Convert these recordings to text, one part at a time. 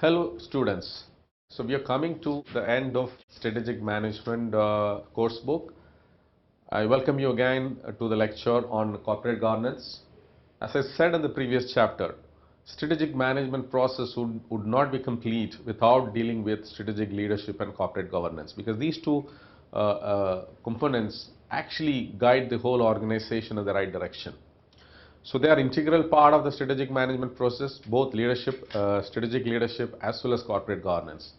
Hello students. So we are coming to the end of strategic management course book. I welcome you again to the lecture on corporate governance. As I said in the previous chapter, strategic management process would not be complete without dealing with strategic leadership and corporate governance, because these two components actually guide the whole organization in the right direction. So they are integral part of the strategic management process, both leadership, strategic leadership as well as corporate governance.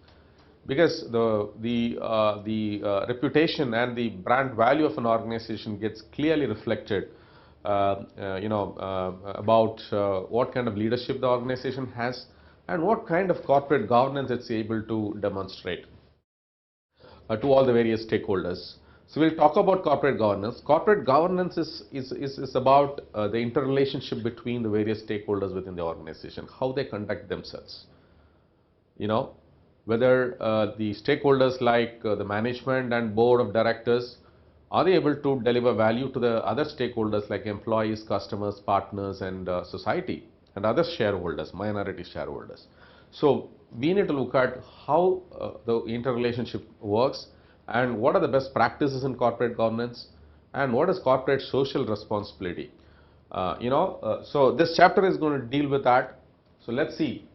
Because the reputation and the brand value of an organization gets clearly reflected, about what kind of leadership the organization has and what kind of corporate governance it's able to demonstrate to all the various stakeholders. So we'll talk about corporate governance. Corporate governance is about the interrelationship between the various stakeholders within the organization, how they conduct themselves. You know, whether the stakeholders like the management and board of directors, are they able to deliver value to the other stakeholders like employees, customers, partners, and society, and other shareholders, minority shareholders. So we need to look at how the interrelationship works and what are the best practices in corporate governance and what is corporate social responsibility. So this chapter is going to deal with that. So let's see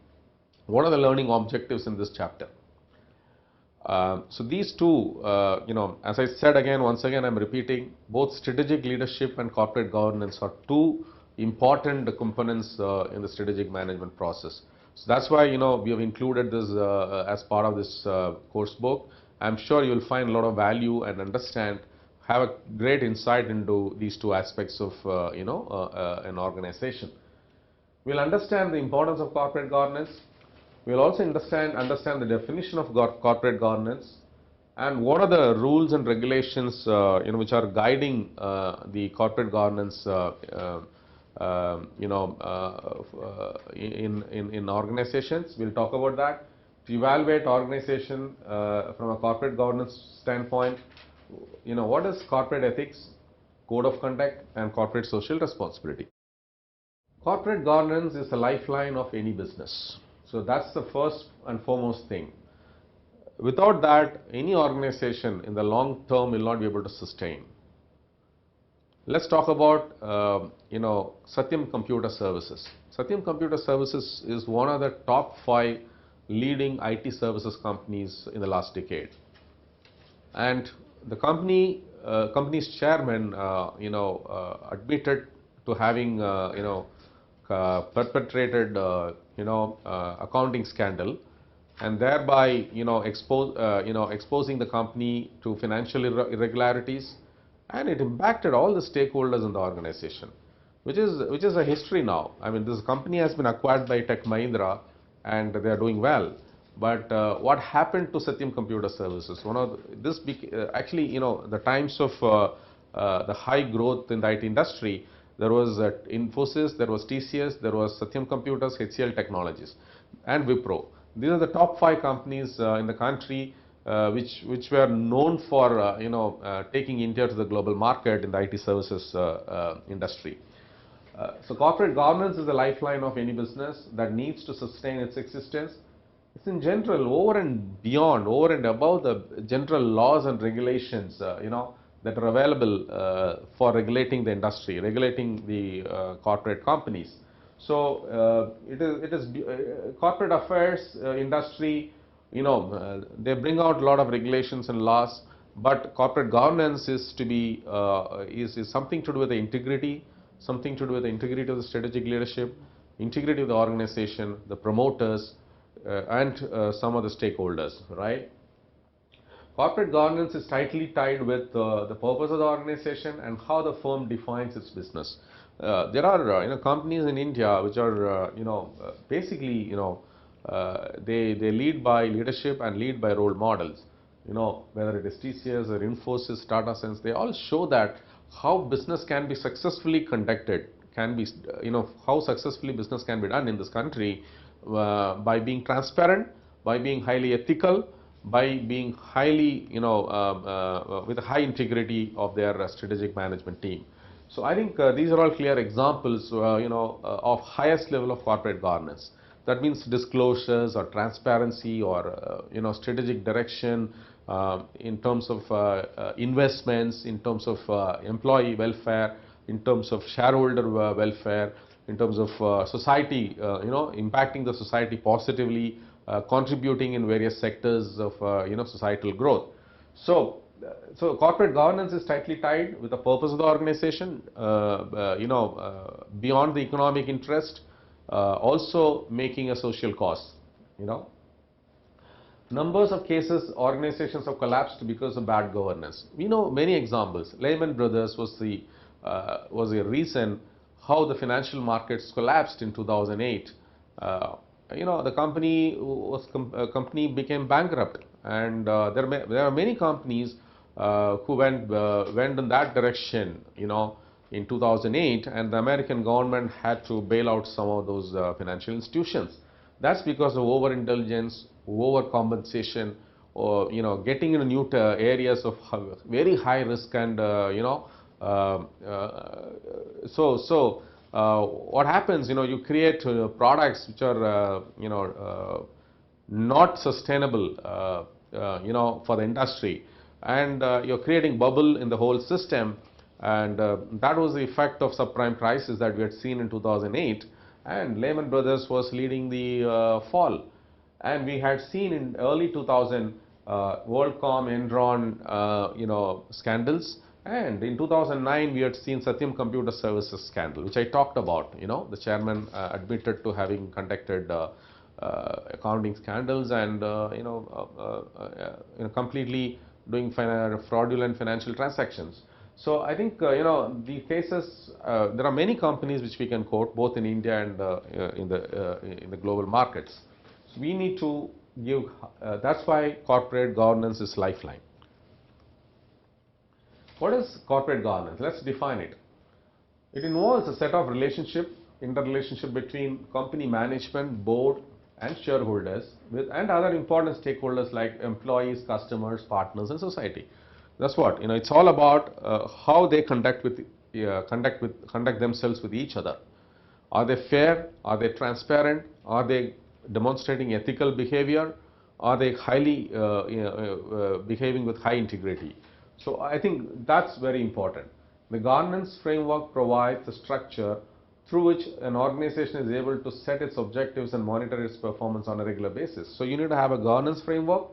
what are the learning objectives in this chapter. So these two, as I said again, once again, I'm repeating, both strategic leadership and corporate governance are two important components in the strategic management process. So that's why, we have included this as part of this course book. I'm sure you'll find a lot of value and understand, have a great insight into these two aspects of, an organization. We'll understand the importance of corporate governance. We'll also understand the definition of corporate governance and what are the rules and regulations which are guiding the corporate governance in organizations. We'll talk about that. To evaluate organization from a corporate governance standpoint, what is corporate ethics, code of conduct, and corporate social responsibility. Corporate governance is the lifeline of any business. So that's the first and foremost thing. Without that, any organization in the long term will not be able to sustain. Let's talk about Satyam Computer Services. Satyam Computer Services is one of the top 5 leading IT services companies in the last decade. And the company's chairman admitted to having perpetrated accounting scandal, and thereby exposing the company to financial irregularities, and it impacted all the stakeholders in the organization, which is a history now. I mean, this company has been acquired by Tech Mahindra and they are doing well. But what happened to Satyam Computer Services? The times of the high growth in the IT industry, there was Infosys, there was TCS, there was Satyam Computers, HCL Technologies, and Wipro. These are the top 5 companies in the country which were known for taking India to the global market in the IT services industry. So corporate governance is the lifeline of any business that needs to sustain its existence. It's in general over and above the general laws and regulations that are available for regulating the industry, regulating the corporate companies. So it is corporate affairs industry. They bring out a lot of regulations and laws, but corporate governance is something to do with the integrity, something to do with the integrity of the strategic leadership, integrity of the organization, the promoters, and some of the stakeholders, right? Corporate governance is tightly tied with the purpose of the organization and how the firm defines its business. There are companies in India which are basically they lead by leadership and lead by role models. Whether it is TCS or Infosys, Tata Sons, they all show that how business can be successfully conducted, how successfully business can be done in this country by being transparent, by being highly ethical, by being highly, with a high integrity of their strategic management team. So I think these are all clear examples, of highest level of corporate governance. That means disclosures or transparency or strategic direction in terms of investments, in terms of employee welfare, in terms of shareholder welfare, in terms of society, impacting the society positively, contributing in various sectors of societal growth. So corporate governance is tightly tied with the purpose of the organization, beyond the economic interest, also making a social cause. Numbers of cases organizations have collapsed because of bad governance. We know many examples. Lehman Brothers was a reason how the financial markets collapsed in 2008. The company became bankrupt, and there are many companies who went in that direction, in 2008, and the American government had to bail out some of those financial institutions. That's because of over-intelligence, over-compensation, or getting into new areas of very high risk, and what happens? You create products which are not sustainable, for the industry, and you're creating bubble in the whole system, and that was the effect of subprime crisis that we had seen in 2008, and Lehman Brothers was leading the fall, and we had seen in early 2000 WorldCom, Enron, scandals, and in 2009 we had seen Satyam Computer Services scandal, which I talked about. The chairman admitted to having conducted accounting scandals and completely doing fraudulent financial transactions. So I think the cases, there are many companies which we can quote both in India and in the global markets. So we need to give. That's why corporate governance is lifeline. What is corporate governance? Let's define it. It involves a set of interrelationship between company management, board, and shareholders and other important stakeholders like employees, customers, partners, and society. That's what it's all about. How they conduct themselves with each other. Are they fair? Are they transparent? Are they demonstrating ethical behavior? Are they highly behaving with high integrity? So I think that's very important. The governance framework provides a structure through which an organization is able to set its objectives and monitor its performance on a regular basis. So you need to have a governance framework.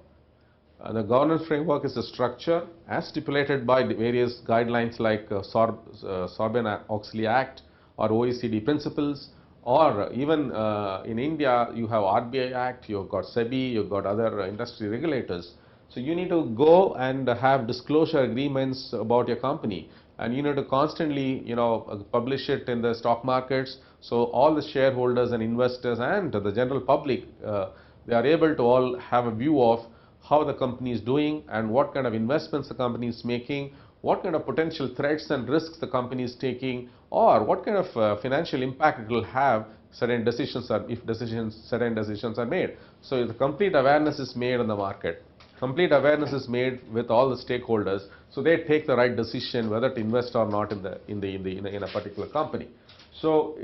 The governance framework is a structure as stipulated by the various guidelines like Sarbanes-Oxley Act or OECD principles, or even in India you have RBI Act, you've got SEBI, you've got other industry regulators. So you need to go and have disclosure agreements about your company, and you need to constantly publish it in the stock markets, so all the shareholders and investors and the general public, they are able to all have a view of how the company is doing and what kind of investments the company is making, what kind of potential threats and risks the company is taking, or what kind of financial impact it will have certain decisions are made. So the complete awareness is made on the market. Complete awareness is made with all the stakeholders, so they take the right decision whether to invest or not in a particular company. So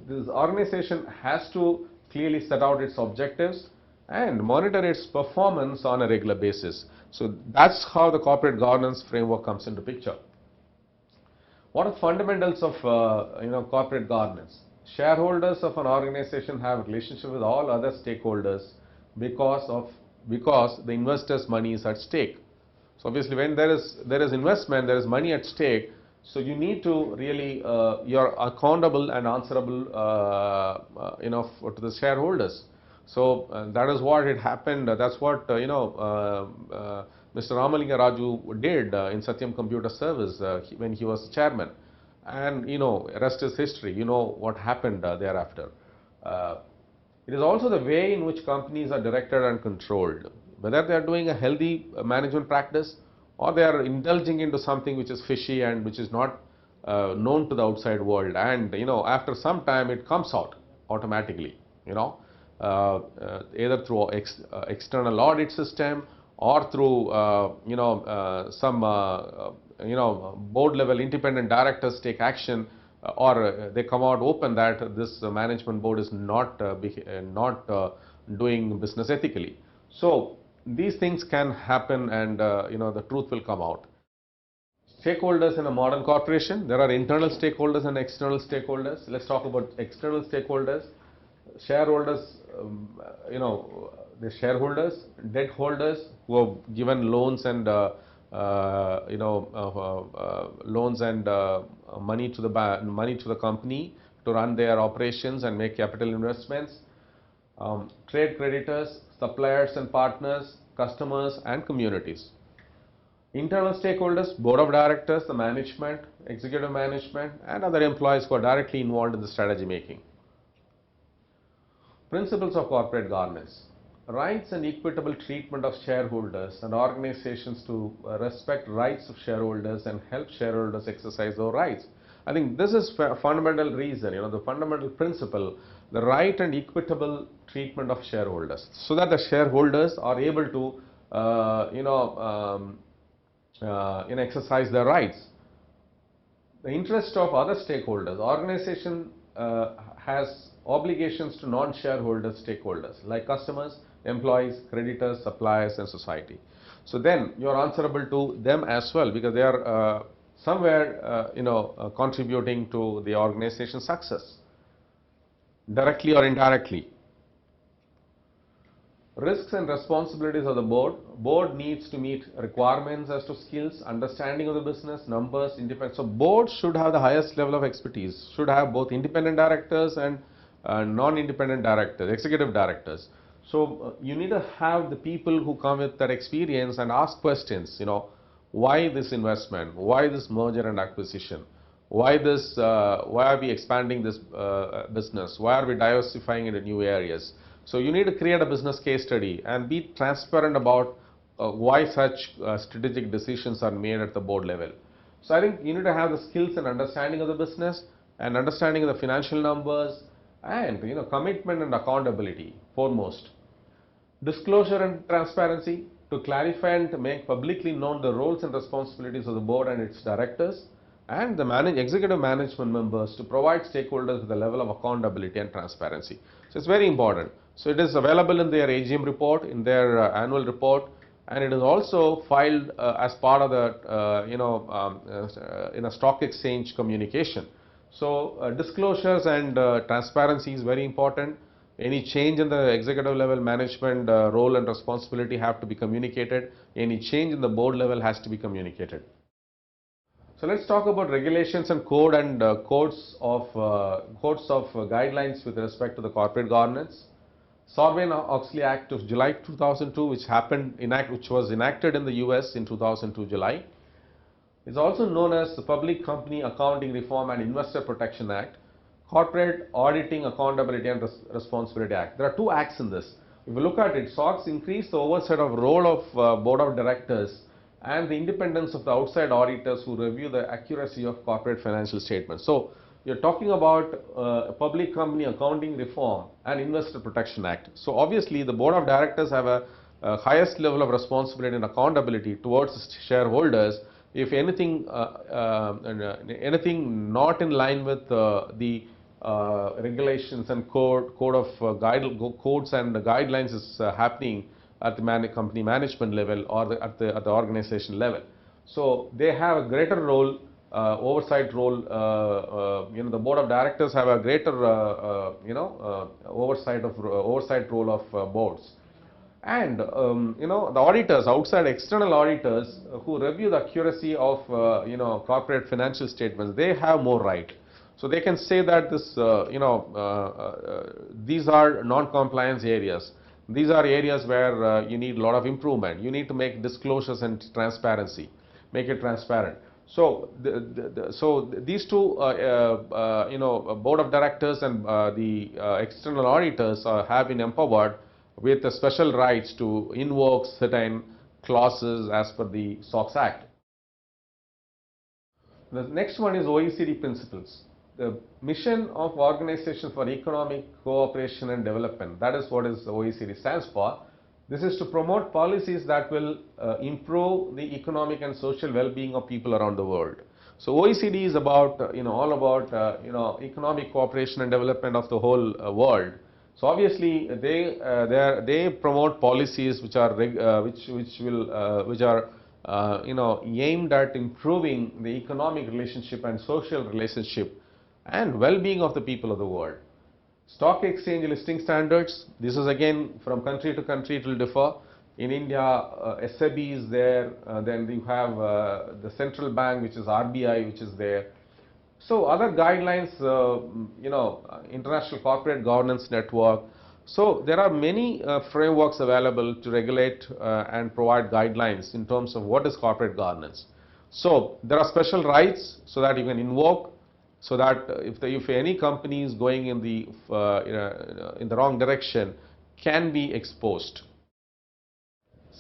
this organization has to clearly set out its objectives and monitor its performance on a regular basis. So that's how the corporate governance framework comes into picture. What are fundamentals of corporate governance? Shareholders of an organization have a relationship with all other stakeholders because the investors' money is at stake. So obviously, when there is investment, there is money at stake. So you need to really you're accountable and answerable, to the shareholders. So that is what it happened. That's what Mr. Ramalinga Raju did in Satyam Computer Service when he was chairman, and rest is history. You know what happened thereafter. It is also the way in which companies are directed and controlled, whether they are doing a healthy management practice or they are indulging into something which is fishy and which is not known to the outside world, and after some time it comes out automatically, either through external audit system or through some board level independent directors take action or they come out open that this management board is not doing business ethically. So these things can happen, and the truth will come out. Stakeholders in a modern corporation, there are internal stakeholders and external stakeholders. Let's talk about external stakeholders. Shareholders, the shareholders, debt holders who have given loans and money to the company to run their operations and make capital investments. Trade creditors, suppliers and partners, customers and communities. Internal stakeholders, board of directors, the management, executive management and other employees who are directly involved in the strategy making. Principles of corporate governance. Rights and equitable treatment of shareholders and organizations to respect rights of shareholders and help shareholders exercise their rights. I think this is a fundamental reason, the fundamental principle, the right and equitable treatment of shareholders, so that the shareholders are able to, exercise their rights. The interest of other stakeholders. Organization has obligations to non-shareholder stakeholders like customers, employees, creditors, suppliers and society. So then you are answerable to them as well, because they are somewhere contributing to the organization's success, directly or indirectly. Risks and responsibilities of the board. Board needs to meet requirements as to skills, understanding of the business, numbers, independence. So board should have the highest level of expertise, should have both independent directors and non-independent directors, executive directors. So you need to have the people who come with that experience and ask questions, why this investment, why this merger and acquisition, why are we expanding this business, why are we diversifying into new areas. So you need to create a business case study and be transparent about why such strategic decisions are made at the board level. So I think you need to have the skills and understanding of the business and understanding of the financial numbers and commitment and accountability foremost. Disclosure and transparency, to clarify and to make publicly known the roles and responsibilities of the board and its directors and the executive management members, to provide stakeholders with a level of accountability and transparency. So it's very important. So it is available in their AGM report, in their annual report, and it is also filed as part of the in a stock exchange communication. So disclosures and transparency is very important. Any change in the executive level management role and responsibility have to be communicated. Any change in the board level has to be communicated. So let's talk about regulations and code and codes of guidelines with respect to the corporate governance. Sarbanes-Oxley Act of July 2002, which was enacted in the US in 2002 July, is also known as the Public Company Accounting Reform and Investor Protection Act, Corporate Auditing Accountability and Responsibility Act. There are two acts in this. If you look at it, SOX increased the oversight of role of board of directors and the independence of the outside auditors who review the accuracy of corporate financial statements. So you're talking about Public Company Accounting Reform and Investor Protection Act. So obviously the board of directors have a highest level of responsibility and accountability towards shareholders. If anything not in line with the regulations and codes and the guidelines is happening at the company management level or at the organization level. So they have a greater role, oversight role. The board of directors have a greater oversight role of boards. And the auditors, outside external auditors who review the accuracy of corporate financial statements, they have more right. So they can say that these are non-compliance areas. These are areas where you need a lot of improvement. You need to make disclosures and transparency, make it transparent. So these two, board of directors and the external auditors have been empowered with the special rights to invoke certain clauses as per the SOX Act. The next one is OECD principles. The mission of Organization for Economic Cooperation and Development, that is what is OECD stands for. This is to promote policies that will improve the economic and social well-being of people around the world. So OECD is about, all about, economic cooperation and development of the whole world. So obviously they promote policies which are aimed at improving the economic relationship and social relationship and well-being of the people of the world. Stock exchange listing standards, this is again from country to country, it will differ. In India, SEBI is there, then you have the central bank, which is RBI, which is there. So other guidelines, International Corporate Governance Network. So there are many frameworks available to regulate and provide guidelines in terms of what is corporate governance. So there are special rights so that you can invoke, so that if any company is going in the wrong direction, can be exposed.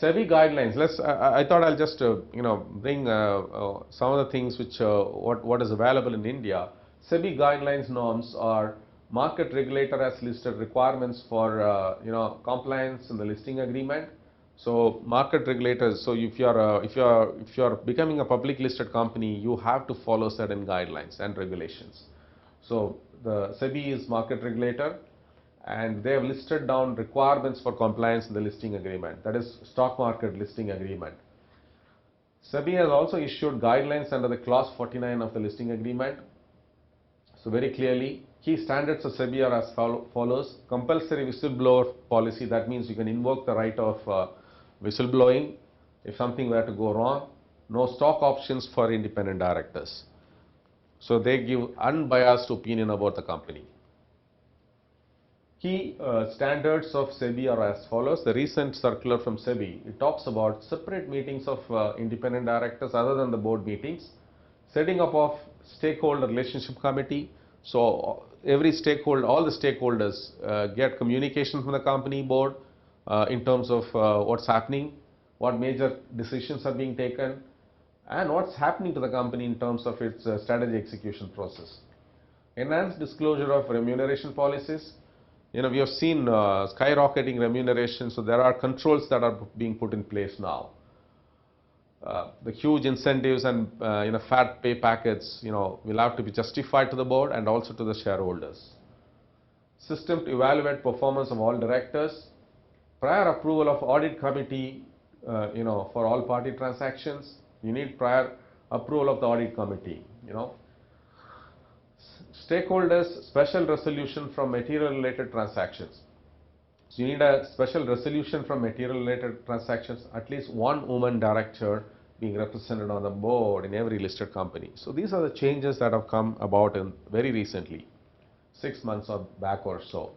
SEBI guidelines. I thought I'll just bring some of the things which what is available in India. SEBI guidelines norms are market regulator has listed requirements for compliance in the listing agreement. So market regulators. So if you are becoming a public listed company, you have to follow certain guidelines and regulations. So the SEBI is market regulator, and they have listed down requirements for compliance in the listing agreement, that is stock market listing agreement. SEBI has also issued guidelines under the clause 49 of the listing agreement. So very clearly, key standards of SEBI are as follows: compulsory whistleblower policy, that means you can invoke the right of whistleblowing if something were to go wrong. No stock options for independent directors. So they give unbiased opinion about the company. Key standards of SEBI are as follows. The recent circular from SEBI, it talks about separate meetings of independent directors other than the board meetings, setting up of stakeholder relationship committee. So every stakeholder, all the stakeholders get communication from the company board in terms of what's happening, what major decisions are being taken, and what's happening to the company in terms of its strategy execution process. Enhanced disclosure of remuneration policies. We have seen skyrocketing remuneration, so there are controls that are being put in place now. The huge incentives and fat pay packets, will have to be justified to the board and also to the shareholders. System to evaluate performance of all directors. Prior approval of audit committee, for all party transactions. You need prior approval of the audit committee. Stakeholders special resolution from material related transactions. So you need a special resolution from material related transactions, at least one woman director being represented on the board in every listed company. So these are the changes that have come about in very recently, 6 months or back or so.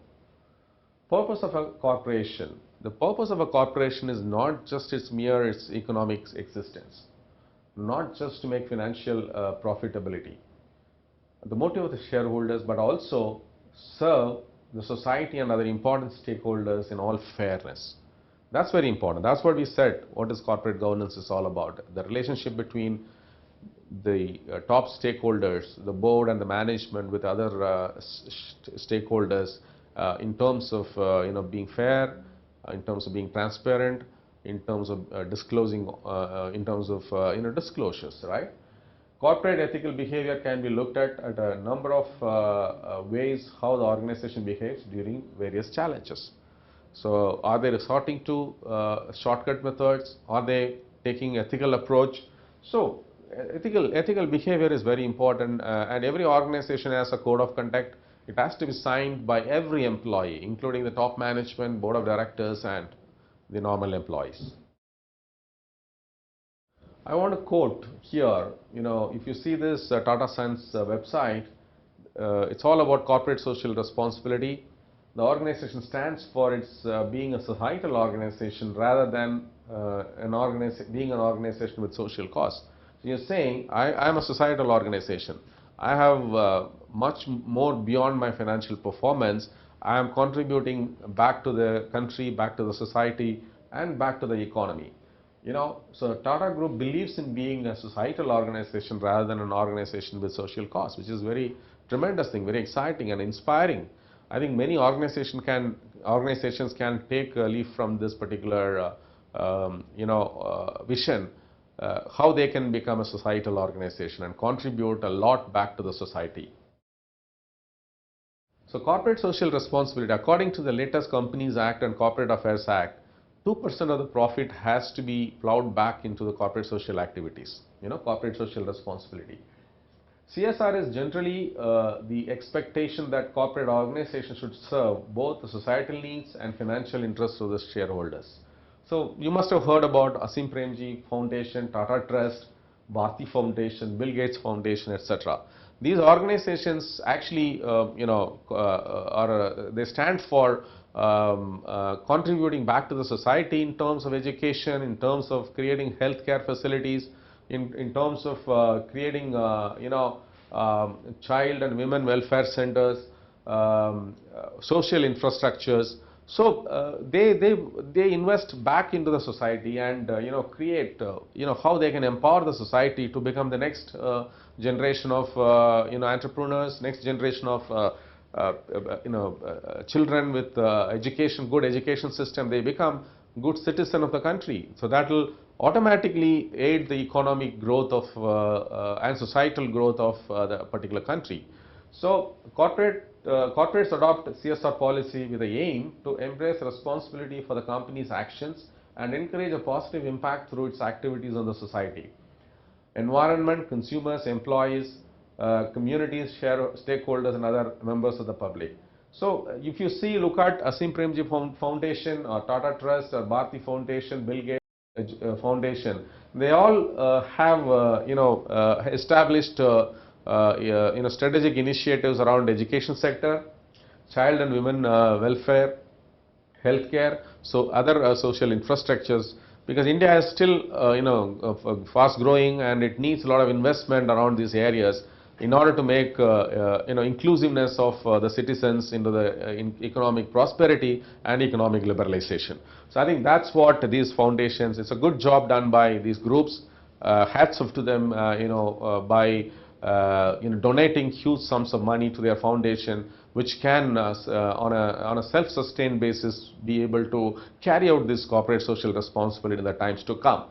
Purpose of a corporation. The purpose of a corporation is not just its economic existence, not just to make financial profitability, the motive of the shareholders, but also serve the society and other important stakeholders in all fairness. That's very important. That's what we said, what is corporate governance is all about. The relationship between the top stakeholders, the board and the management with other stakeholders in terms of being fair, in terms of being transparent, in terms of disclosing, in terms of disclosures, right? Corporate ethical behavior can be looked at a number of ways how the organization behaves during various challenges. So are they resorting to shortcut methods? Are they taking ethical approach? So ethical behavior is very important, and every organization has a code of conduct. It has to be signed by every employee, including the top management, board of directors and the normal employees. I want to quote here, if you see this Tata Sons website, it's all about corporate social responsibility. The organization stands for its being a societal organization rather than being an organization with social cause. So you're saying, I am a societal organization. I have much more beyond my financial performance. I am contributing back to the country, back to the society, and back to the economy. So Tata Group believes in being a societal organization rather than an organization with social cause, which is very tremendous thing, very exciting and inspiring. I think many organizations can take a leaf from this particular vision how they can become a societal organization and contribute a lot back to the society. So corporate social responsibility, according to the latest Companies Act and Corporate Affairs Act, 2% of the profit has to be plowed back into the corporate social activities, corporate social responsibility. CSR is generally the expectation that corporate organizations should serve both the societal needs and financial interests of the shareholders. So you must have heard about Asim Premji Foundation, Tata Trust, Bharti Foundation, Bill Gates Foundation, etc. These organizations actually, they stand for contributing back to the society in terms of education, in terms of creating healthcare facilities, in terms of creating, child and women welfare centers, social infrastructures. So they invest back into the society and create how they can empower the society to become the next generation of entrepreneurs, next generation of children with education, good education system. They become good citizen of the country. So that will automatically aid the economic growth of and societal growth of the particular country. So corporates adopt CSR policy with the aim to embrace responsibility for the company's actions and encourage a positive impact through its activities on the society. Environment, consumers, employees, communities, stakeholders and other members of the public. So if you see, look at Asim Premji Foundation or Tata Trust or Bharti Foundation, Bill Gates Foundation, they all have established strategic initiatives around education sector, child and women welfare, healthcare, so other social infrastructures, because India is still fast growing and it needs a lot of investment around these areas in order to make inclusiveness of the citizens into the economic prosperity and economic liberalization. So I think that's what these foundations, it's a good job done by these groups. Hats off to them, by donating huge sums of money to their foundation, which can on a self-sustained basis be able to carry out this corporate social responsibility in the times to come.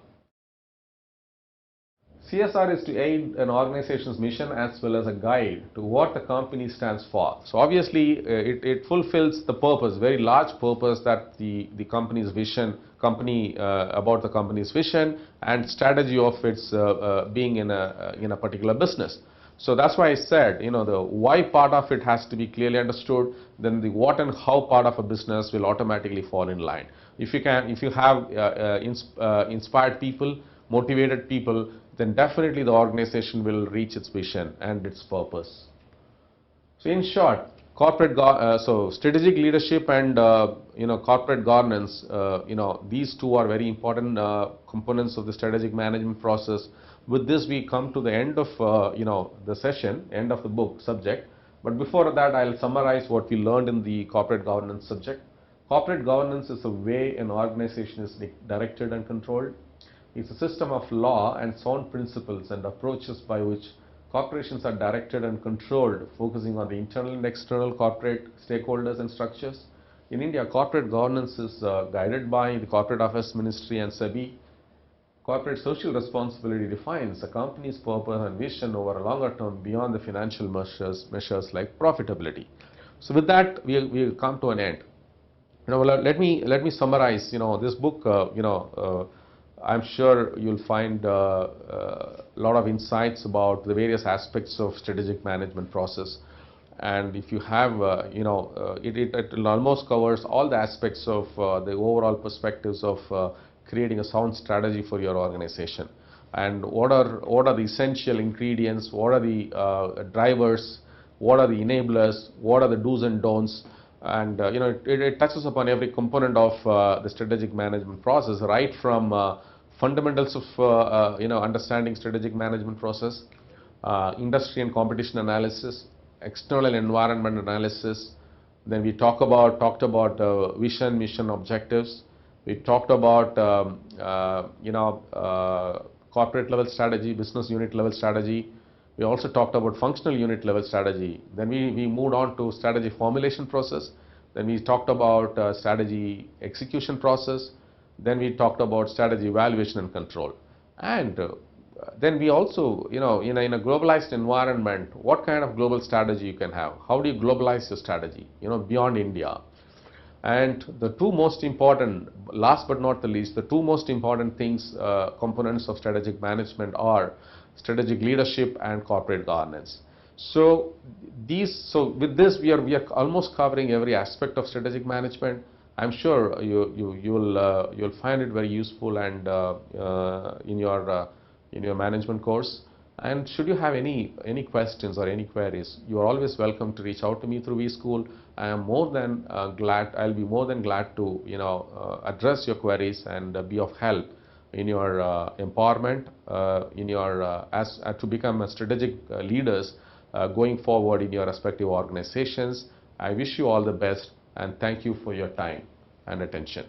CSR is to aid an organization's mission as well as a guide to what the company stands for. So obviously it fulfills the purpose, very large purpose, that the company's vision, about the company's vision and strategy of its being in a particular business. So that's why I said, the why part of it has to be clearly understood, then the what and how part of a business will automatically fall in line. If you have inspired people, motivated people, then definitely the organization will reach its vision and its purpose. So in short, strategic leadership and corporate governance, these two are very important components of the strategic management process. With this, we come to the end of the session, end of the book subject. But before that, I'll summarize what we learned in the corporate governance subject. Corporate governance is the way an organization is directed and controlled. It's a system of law and sound principles and approaches by which corporations are directed and controlled, focusing on the internal and external corporate stakeholders and structures. In India, corporate governance is guided by the Corporate Affairs Ministry and SEBI. Corporate social responsibility defines a company's purpose and vision over a longer term beyond the financial measures like profitability. So with that, we'll come to an end. Let me summarize. This book. I'm sure you'll find a lot of insights about the various aspects of strategic management process. And if you have, it almost covers all the aspects of the overall perspectives of creating a sound strategy for your organization. And what are the essential ingredients? What are the drivers? What are the enablers? What are the do's and don'ts? And it touches upon every component of the strategic management process, right from fundamentals of understanding strategic management process, industry and competition analysis, external environment analysis. Then we talked about vision, mission, objectives. We talked about corporate level strategy, business unit level strategy. We also talked about functional unit level strategy. Then we moved on to strategy formulation process. Then we talked about strategy execution process. Then we talked about strategy evaluation and control. And then we also, in a globalized environment, what kind of global strategy you can have? How do you globalize your strategy, beyond India? And the two most important, last but not the least, the two most important things, components of strategic management are strategic leadership and corporate governance. So with this, we are almost covering every aspect of strategic management. I'm sure you'll find it very useful and in your management course. And should you have any questions or any queries, you are always welcome to reach out to me through vSchool. I am more than glad. I'll be more than glad to address your queries and be of help in your empowerment, in your to become a strategic leaders going forward in your respective organizations. I wish you all the best and thank you for your time and attention.